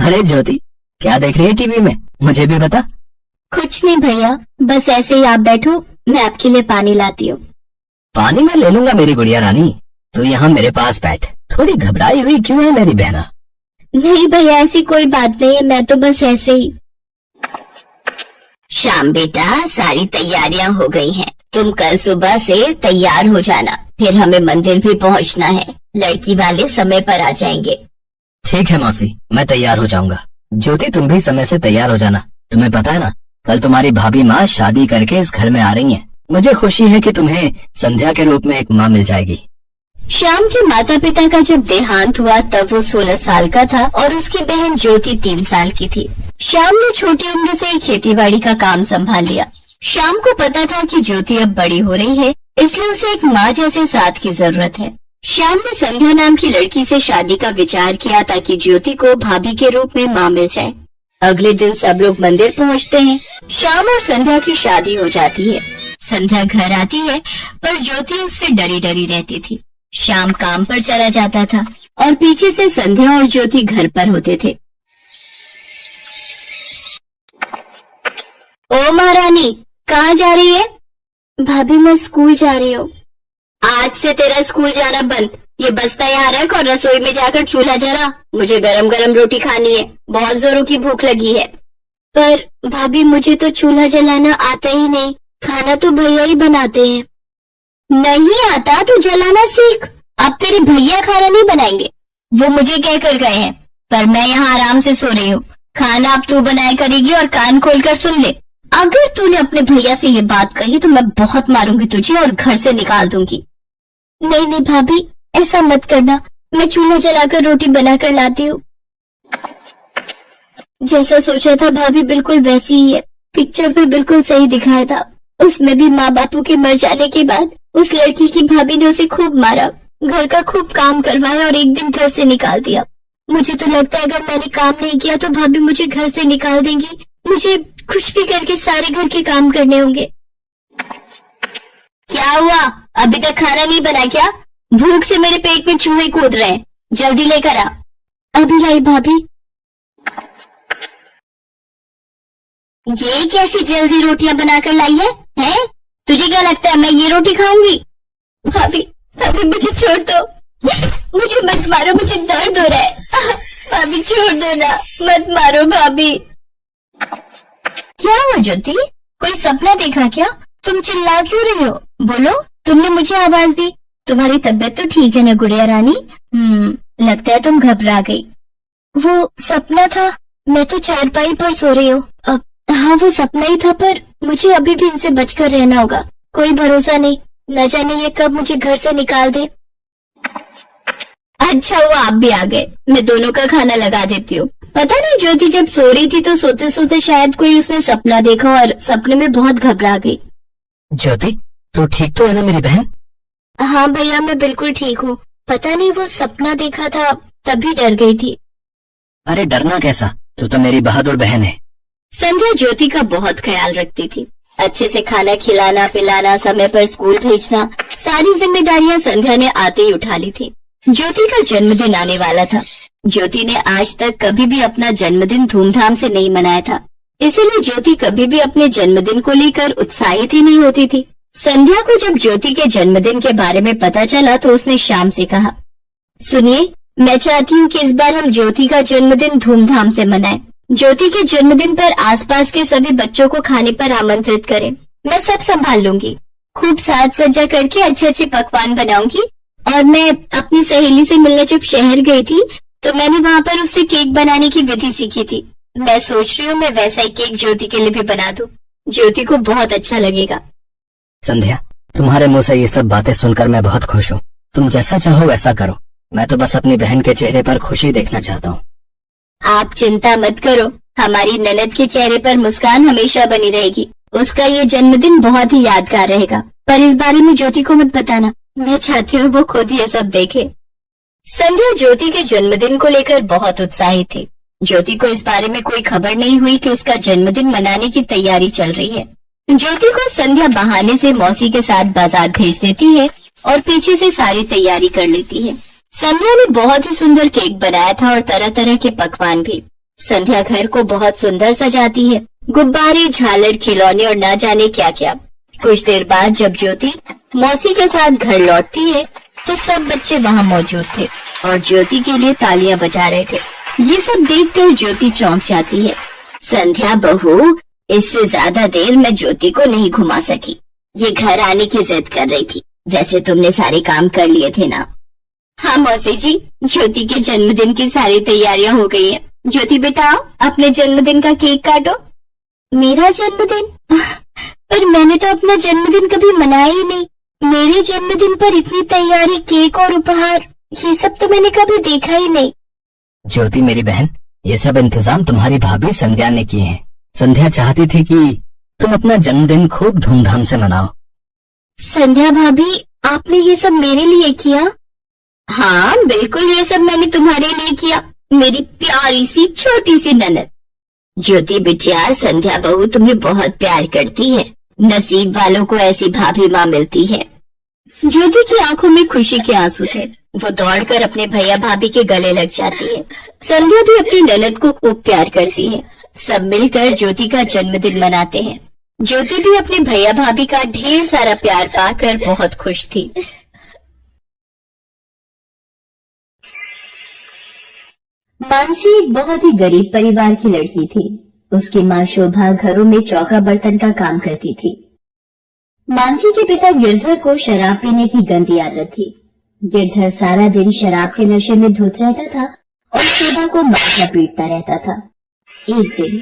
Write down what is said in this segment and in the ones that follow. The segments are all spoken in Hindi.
अरे ज्योति, क्या देख रही है टीवी में? मुझे भी बता। कुछ नहीं भैया, बस ऐसे ही आप बैठो, मैं आपके लिए पानी लाती हूँ। पानी मैं ले लूंगा मेरी गुड़िया रानी, तू यहाँ मेरे पास बैठ। थोड़ी घबराई हुई क्यों है मेरी बहना? नहीं भैया, ऐसी कोई बात नहीं है, मैं तो बस ऐसे ही। शाम बेटा, सारी तैयारियां हो गई हैं। तुम कल सुबह से तैयार हो जाना, फिर हमें मंदिर भी पहुंचना है। लड़की वाले समय पर आ जाएंगे। ठीक है मौसी, मैं तैयार हो जाऊंगा। ज्योति, तुम भी समय से तैयार हो जाना। तुम्हें पता है ना, कल तुम्हारी भाभी माँ शादी करके इस घर में आ रही हैं। मुझे खुशी है कि तुम्हें संध्या के रूप में एक माँ मिल जाएगी। श्याम के माता पिता का जब देहांत हुआ तब वो 16 साल का था और उसकी बहन ज्योति 3 साल की थी। श्याम ने छोटी उम्र से खेतीबाड़ी का काम संभाल लिया। श्याम को पता था कि ज्योति अब बड़ी हो रही है, इसलिए उसे एक माँ जैसे साथ की जरूरत है। श्याम ने संध्या नाम की लड़की से शादी का विचार किया ताकि ज्योति को भाभी के रूप में माँ मिल जाए। अगले दिन सब लोग मंदिर पहुँचते हैं। श्याम और संध्या की शादी हो जाती है। संध्या घर आती है पर ज्योति उससे डरी डरी रहती थी। श्याम काम पर चला जाता था और पीछे से संध्या और ज्योति घर पर होते थे। ओ महारानी, कहाँ जा रही है? भाभी, मैं स्कूल जा रही हूँ। आज से तेरा स्कूल जाना बंद। ये बस्ता यहाँ रख और रसोई में जाकर चूल्हा जला। मुझे गरम गरम रोटी खानी है, बहुत जोरों की भूख लगी है। पर भाभी, मुझे तो चूल्हा जलाना आता ही नहीं, खाना तो भैया ही बनाते हैं। नहीं आता तो जलाना सीख। अब तेरे भैया खाना नहीं बनाएंगे, वो मुझे कह कर गए हैं। पर मैं यहाँ आराम से सो रही हूँ। खाना अब तू बनाया करेगी और कान खोलकर सुन ले। अगर तूने अपने भैया से ये बात कही तो मैं बहुत मारूंगी तुझे और घर से निकाल दूंगी। नहीं नहीं भाभी, ऐसा मत करना। मैं चूल्हा जलाकर रोटी बनाकर लाती हूँ। जैसा सोचा था भाभी, बिल्कुल वैसी ही है। पिक्चर पे बिल्कुल सही दिखाया था। उसमें भी माँ बापू के मर जाने के बाद उस लड़की की भाभी ने उसे खूब मारा, घर का खूब काम करवाया और एक दिन घर से निकाल दिया। मुझे तो लगता है अगर मैंने काम नहीं किया तो भाभी मुझे घर से निकाल देंगी। मुझे खुश भी करके सारे घर के काम करने होंगे। क्या हुआ, अभी तक खाना नहीं बना क्या? भूख से मेरे पेट में चूहे कूद रहे हैं, जल्दी लेकर आ। अभी लाई भाभी। ये कैसी जल्दी रोटियां बनाकर लाई है? हैं? तुझे क्या लगता है मैं ये रोटी खाऊंगी? भाभी, भाभी मुझे छोड़ दो। मुझे मत मारो, मुझे दर्द हो रहा है। भाभी छोड़ दो ना, मत मारो भाभी। क्या हुआ ज्योति, कोई सपना देखा क्या? तुम चिल्ला क्यों रही हो? बोलो, तुमने मुझे आवाज दी। तुम्हारी तबीयत तो ठीक है ना गुड़िया रानी? लगता है तुम घबरा गई। वो सपना था, मैं तो चारपाई पर सो रही हूँ। हाँ, वो सपना ही था, पर मुझे अभी भी इनसे बचकर रहना होगा। कोई भरोसा नहीं, न जाने ये कब मुझे घर से निकाल दे। अच्छा हुआ आप भी आ गए, मैं दोनों का खाना लगा देती हूँ। पता नहीं ज्योति जब सो रही थी तो सोते सोते शायद कोई उसने सपना देखा और सपने में बहुत घबरा गई। ज्योति, तू ठीक तो है ना मेरी बहन? हाँ भैया, मैं बिल्कुल ठीक हूँ। पता नहीं वो सपना देखा था, तभी डर गई थी। अरे डरना कैसा, तू तो मेरी बहादुर बहन है। संध्या ज्योति का बहुत ख्याल रखती थी। अच्छे से खाना खिलाना पिलाना, समय पर स्कूल भेजना, सारी जिम्मेदारियां संध्या ने आते ही उठा ली थी। ज्योति का जन्मदिन आने वाला था। ज्योति ने आज तक कभी भी अपना जन्मदिन धूमधाम से नहीं मनाया था, इसीलिए ज्योति कभी भी अपने जन्मदिन को लेकर उत्साहित ही नहीं होती थी। संध्या को जब ज्योति के जन्मदिन के बारे में पता चला तो उसने श्याम से कहा, सुनिए, मैं चाहती हूँ कि इस बार हम ज्योति का जन्मदिन धूमधाम से मनाएं। ज्योति के जन्मदिन पर आसपास के सभी बच्चों को खाने पर आमंत्रित करें। मैं सब संभाल लूंगी। खूब साज सज्जा करके अच्छे अच्छे पकवान बनाऊंगी। और मैं अपनी सहेली से मिलने जब शहर गई थी तो मैंने वहाँ पर उससे केक बनाने की विधि सीखी थी। मैं सोच रही हूँ मैं वैसा ही केक ज्योति के लिए भी बना दूं। ज्योति को बहुत अच्छा लगेगा। संध्या, तुम्हारे मुंह से ये सब बातें सुनकर मैं बहुत खुश हूँ। तुम जैसा चाहो वैसा करो। मैं तो बस अपनी बहन के चेहरे पर खुशी देखना चाहता हूँ। आप चिंता मत करो, हमारी ननद के चेहरे पर मुस्कान हमेशा बनी रहेगी। उसका ये जन्मदिन बहुत ही यादगार रहेगा। पर इस बारे में ज्योति को मत बताना, मैं चाहती हूँ वो खुद ये सब देखे। संध्या ज्योति के जन्मदिन को लेकर बहुत उत्साहित थी। ज्योति को इस बारे में कोई खबर नहीं हुई कि उसका जन्मदिन मनाने की तैयारी चल रही है। ज्योति को संध्या बहाने से मौसी के साथ बाजार भेज देती है और पीछे से सारी तैयारी कर लेती है। संध्या ने बहुत ही सुंदर केक बनाया था और तरह तरह के पकवान भी। संध्या घर को बहुत सुंदर सजाती है, गुब्बारे, झालर, खिलौने और ना जाने क्या क्या। कुछ देर बाद जब ज्योति मौसी के साथ घर लौटती है तो सब बच्चे वहाँ मौजूद थे और ज्योति के लिए तालियां बजा रहे थे। ये सब देखकर ज्योति चौंक जाती है। संध्या बहू, इससे ज्यादा देर मैं ज्योति को नहीं घुमा सकी। ये घर आने की जिद कर रही थी। वैसे तुमने सारे काम कर लिए थे ना? हाँ मौसी जी, ज्योति के जन्मदिन की सारी तैयारियां हो गई हैं। ज्योति बेटा, अपने जन्मदिन का केक काटो। मेरा जन्मदिन? पर मैंने तो अपना जन्मदिन कभी मनाया ही नहीं। मेरे जन्मदिन पर इतनी तैयारी, केक और उपहार, ये सब तो मैंने कभी देखा ही नहीं। ज्योति मेरी बहन, ये सब इंतजाम तुम्हारी भाभी संध्या ने किए हैं। संध्या चाहती थी कि तुम अपना जन्मदिन खूब धूमधाम से मनाओ। संध्या भाभी, आपने ये सब मेरे लिए किया? हाँ बिल्कुल, ये सब मैंने तुम्हारे लिए किया, मेरी प्यारी सी छोटी सी ननद। ज्योति बिटिया, संध्या बहू तुम्हें बहुत प्यार करती है। नसीब वालों को ऐसी भाभी माँ मिलती है। ज्योति की आंखों में खुशी के आंसू थे। वो दौड़कर अपने भैया भाभी के गले लग जाती है। संध्या भी अपनी ननद को खूब प्यार करती है। सब मिलकर ज्योति का जन्मदिन मनाते हैं। ज्योति भी अपने भैया भाभी का ढेर सारा प्यार पाकर बहुत खुश थी। मानसी एक बहुत ही गरीब परिवार की लड़की थी। उसकी माँ शोभा घरों में चौका बर्तन का काम करती थी। मानसी के पिता गिरधर को शराब पीने की गंदी आदत थी। गिरधर सारा दिन शराब के नशे में धुत रहता था और शोभा को माथा पीटता रहता था। एक दिन,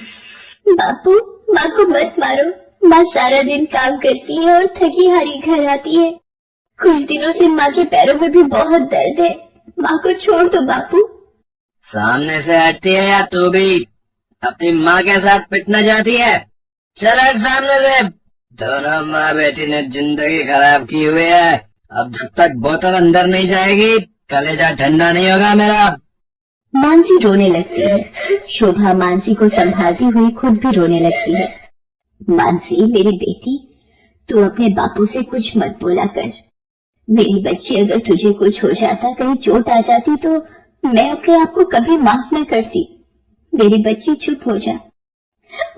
बापू, माँ को मत मारो, माँ सारा दिन काम करती है और थकी हारी घर आती है। कुछ दिनों से माँ के पैरों में भी बहुत दर्द है, माँ को छोड़ दो बापू। सामने से हटती है या तू भी अपनी माँ के साथ पिटना चाहती है? चल हट सामने से। दोनों माँ बेटी ने जिंदगी खराब की हुई है। अब जब तक बोतल अंदर नहीं जाएगी कलेजा ठंडा नहीं होगा मेरा। मानसी रोने लगती है। शोभा मानसी को संभालती हुई खुद भी रोने लगती है। मानसी, मेरी बेटी, तू अपने बापू से कुछ मत बोला कर। मेरी बच्ची, अगर तुझे कुछ हो जाता, कहीं चोट आ जाती तो मैं अपने आप को कभी माफ न करती। मेरी बच्ची, चुप हो जा।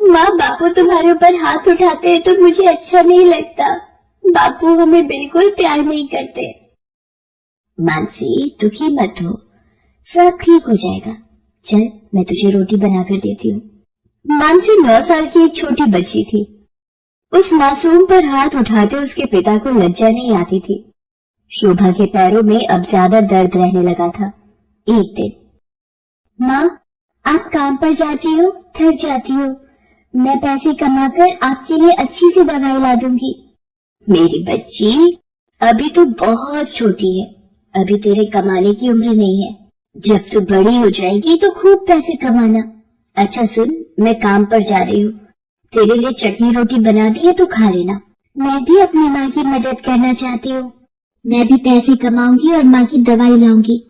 माँ, बापू तुम्हारे ऊपर हाथ उठाते हैं तो मुझे अच्छा नहीं लगता। बापू हमें बिल्कुल प्यार नहीं करते। मानसी, दुखी मत हो, सब ठीक हो जाएगा। चल, मैं तुझे रोटी बनाकर देती हूँ। मानसी 9 साल की एक छोटी बच्ची थी। उस मासूम पर हाथ उठाते उसके पिता को लज्जा नहीं आती थी। शोभा के पैरों में अब ज्यादा दर्द रहने लगा था। एक दिन, माँ, आप काम पर जाती हो, थक जाती हो, मैं पैसे कमाकर आपके लिए अच्छी सी दवाई ला दूंगी। मेरी बच्ची, अभी तो बहुत छोटी है, अभी तेरे कमाने की उम्र नहीं है। जब तू बड़ी हो जाएगी तो खूब पैसे कमाना। अच्छा सुन, मैं काम पर जा रही हूँ, तेरे लिए चटनी रोटी बना दी है तो खा लेना। मैं भी अपनी माँ की मदद करना चाहती हूँ। मैं भी पैसे कमाऊंगी और माँ की दवाई लाऊंगी।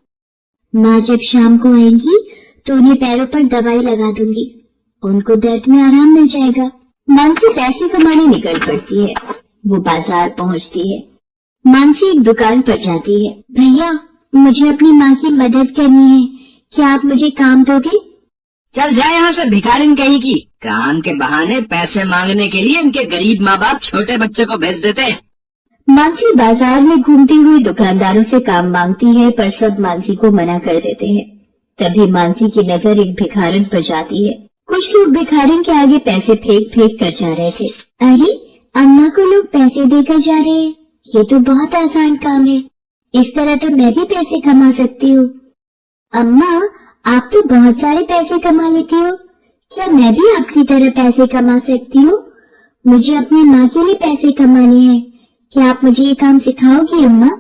माँ जब शाम को आएंगी तो उन्हें पैरों पर दवाई लगा दूंगी, उनको दर्द में आराम मिल जाएगा। मानसी पैसे कमाने निकल पड़ती है। वो बाजार पहुँचती है। मानसी एक दुकान पर जाती है। भैया, मुझे अपनी माँ की मदद करनी है, क्या आप मुझे काम दोगे? चल जा यहाँ से, भिखारिन कहीं की। काम के बहाने पैसे मांगने के लिए इनके गरीब माँ बाप छोटे बच्चे को भेज देते। मानसी बाजार में घूमती हुई दुकानदारों से काम मांगती है, पर सब मानसी को मना कर देते हैं। तभी मानसी की नजर एक भिखारिन पर जाती है। कुछ लोग भिखारिन के आगे पैसे फेंक फेंक कर जा रहे थे। अरे, अम्मा को लोग पैसे देकर जा रहे हैं, ये तो बहुत आसान काम है, इस तरह तो मैं भी पैसे कमा सकती हूँ। अम्मा, आप तो बहुत सारे पैसे कमा लेती हो, क्या मैं भी आपकी तरह पैसे कमा सकती हूँ? मुझे अपनी माँ के लिए पैसे कमाने हैं, क्या आप मुझे ये काम सिखाओगी अम्मा?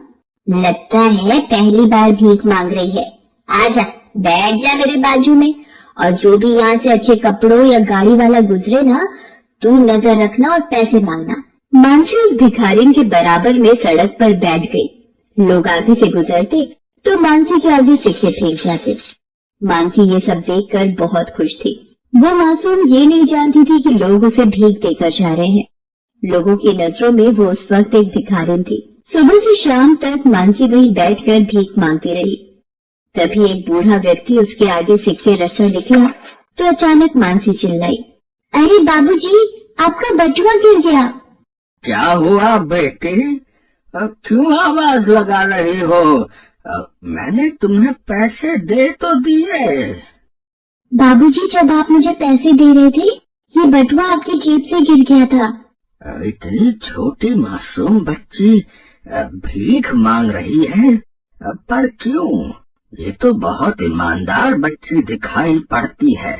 लगता है पहली बार भीख मांग रही है। आजा, बैठ जा मेरे बाजू में, और जो भी यहाँ से अच्छे कपड़ों या गाड़ी वाला गुजरे ना, तू नजर रखना और पैसे मांगना। मानसी उस भिखारिन के बराबर में सड़क पर बैठ गई। लोग आगे से गुजरते तो मानसी के आगे सिक्के फेंक जाते। मानसी ये सब देखकर बहुत खुश थी। वो मासूम ये नहीं जानती थी कि लोग उसे भीख देकर जा रहे हैं। लोगों की नजरों में वो उस वक्त एक भिखारिन थी। सुबह से शाम तक मानसी वहीं बैठकर भीख मांगती रही। तभी एक बूढ़ा व्यक्ति उसके आगे सिक्के रखकर निकला तो अचानक मानसी चिल्लाई, अरे बाबूजी, आपका बटुआ गिर गया। क्या हुआ बेटे? क्यों आवाज लगा रही हो? मैंने तुम्हें पैसे दे तो दिए। बाबूजी, जब आप मुझे पैसे दे रहे थे, ये बटुआ आपकी जेब से गिर गया था। इतनी छोटी मासूम बच्ची भीख मांग रही है, पर क्यों? ये तो बहुत ईमानदार बच्ची दिखाई पड़ती है।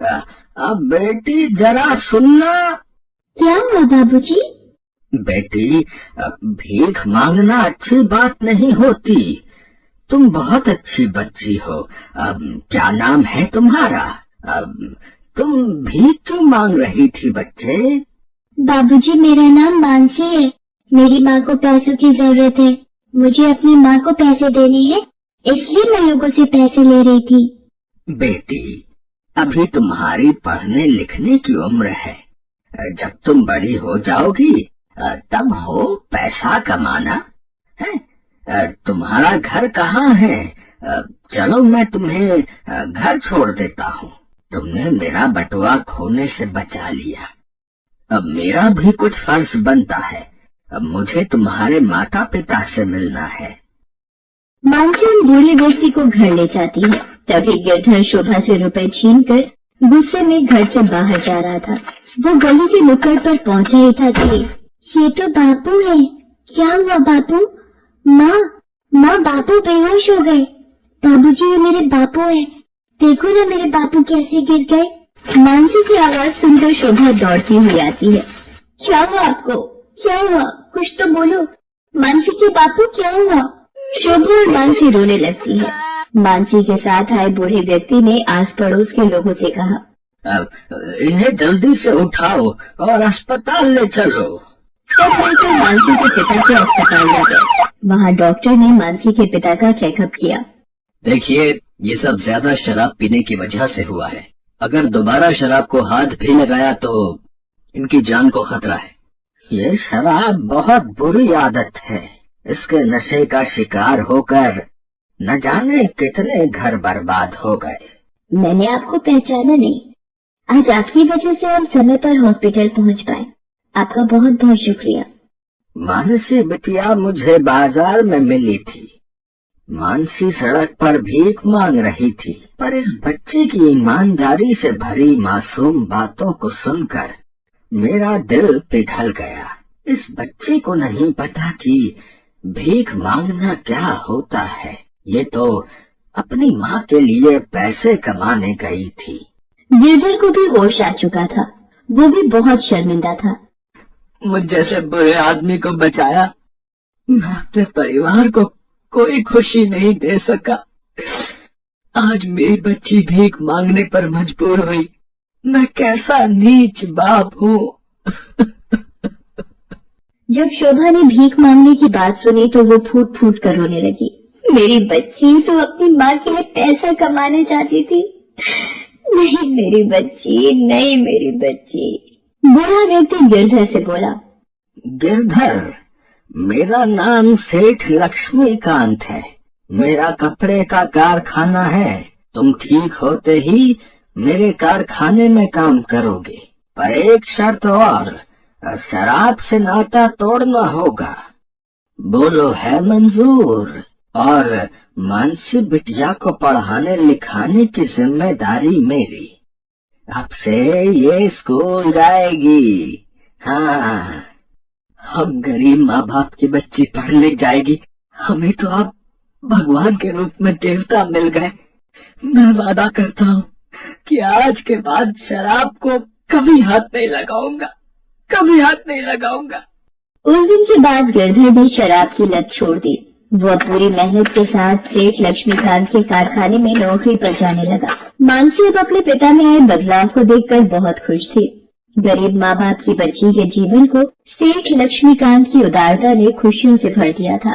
अब बेटी जरा सुनना। क्या हुआ बाबूजी? बेटी, भीख मांगना अच्छी बात नहीं होती। तुम बहुत अच्छी बच्ची हो। क्या नाम है तुम्हारा? तुम भीख क्यों मांग रही थी बच्चे? बाबूजी, मेरा नाम मानसी है। मेरी माँ को पैसों की जरूरत है। मुझे अपनी माँ को पैसे देने हैं, इसलिए मैं लोगों से पैसे ले रही थी। बेटी, अभी तुम्हारी पढ़ने लिखने की उम्र है। जब तुम बड़ी हो जाओगी तब हो पैसा कमाना है। तुम्हारा घर कहाँ है? चलो मैं तुम्हें घर छोड़ देता हूँ। तुमने मेरा बटुआ खोने से बचा लिया। अब मेरा भी कुछ फर्ज बनता है। अब मुझे तुम्हारे माता पिता से मिलना है। मानसी उन बूढ़े व्यक्ति को घर ले जाती है। तभी गिरधर शोभा से रुपए छीनकर गुस्से में घर से बाहर जा रहा था। वो गली के नुक्कड़ पर पहुंचा ही था कि ये तो बापू है। क्या हुआ बापू? माँ, बापू बेहोश हो गए। बाबूजी, ये मेरे बापू है। देखो ना मेरे बापू कैसे गिर गए। मानसी की आवाज सुनकर शोभा दौड़ती हुई आती है। क्या हुआ आपको? क्या हुआ? कुछ तो बोलो। मानसी के बापू, क्या हुआ? शोभा और मानसी रोने लगती है। मानसी के साथ आए बूढ़े व्यक्ति ने आस पड़ोस के लोगों से कहा, इन्हें जल्दी से उठाओ और अस्पताल ले चलो। तब मिलकर मानसी के पिता के अस्पताल ले गए। वहाँ डॉक्टर ने मानसी के पिता का चेकअप किया। देखिए, ये सब ज्यादा शराब पीने की वजह से हुआ है। अगर दोबारा शराब को हाथ भी लगाया तो इनकी जान को खतरा है। ये शराब बहुत बुरी आदत है। इसके नशे का शिकार होकर न जाने कितने घर बर्बाद हो गए। मैंने आपको पहचाना नहीं। आज आपकी वजह से हम समय पर हॉस्पिटल पहुंच पाए। आपका बहुत बहुत शुक्रिया। मानसी बिटिया मुझे बाजार में मिली थी। मानसी सड़क पर भीख मांग रही थी, पर इस बच्चे की ईमानदारी से भरी मासूम बातों को सुनकर मेरा दिल पिघल गया। इस बच्चे को नहीं पता कि भीख मांगना क्या होता है। ये तो अपनी माँ के लिए पैसे कमाने गई थी। गिरधर को भी होश आ चुका था। वो भी बहुत शर्मिंदा था। मुझ जैसे बुरे आदमी को बचाया। मैं अपने परिवार को कोई खुशी नहीं दे सका। आज मेरी बच्ची भीख मांगने पर मजबूर हुई। मैं कैसा नीच बाप हूँ। जब शोभा ने भीख मांगने की बात सुनी तो वो फूट फूट कर रोने लगी। मेरी बच्ची तो अपनी माँ के लिए पैसा कमाने जाती थी। नहीं मेरी बच्ची, नहीं मेरी बच्ची। बूढ़ा व्यक्ति गिरधर से बोला, गिरधर, मेरा नाम सेठ लक्ष्मीकांत है। मेरा कपड़े का कारखाना है। तुम ठीक होते ही मेरे कारखाने में काम करोगे, पर एक शर्त और, शराब से नाता तोड़ना होगा। बोलो है मंजूर? और मानसी बिटिया को पढ़ाने लिखाने की जिम्मेदारी मेरी। अब से ये स्कूल जाएगी। हाँ, हम गरीब माँ बाप की बच्ची पढ़ लिख जाएगी। हमें तो आप भगवान के रूप में देवता मिल गए। मैं वादा करता हूँ कि आज के बाद शराब को कभी हाथ नहीं लगाऊंगा, कभी हाथ नहीं लगाऊंगा। उस दिन के बाद गिरधर ने शराब की लत छोड़ दी। वह पूरी मेहनत के साथ सेठ लक्ष्मीकांत के कारखाने में नौकरी पर जाने लगा। मानसी अब अपने पिता में आए बदलाव को देखकर बहुत खुश थी। गरीब माँ बाप की बच्ची के जीवन को सेठ लक्ष्मीकांत की उदारता ने खुशियों से भर दिया था।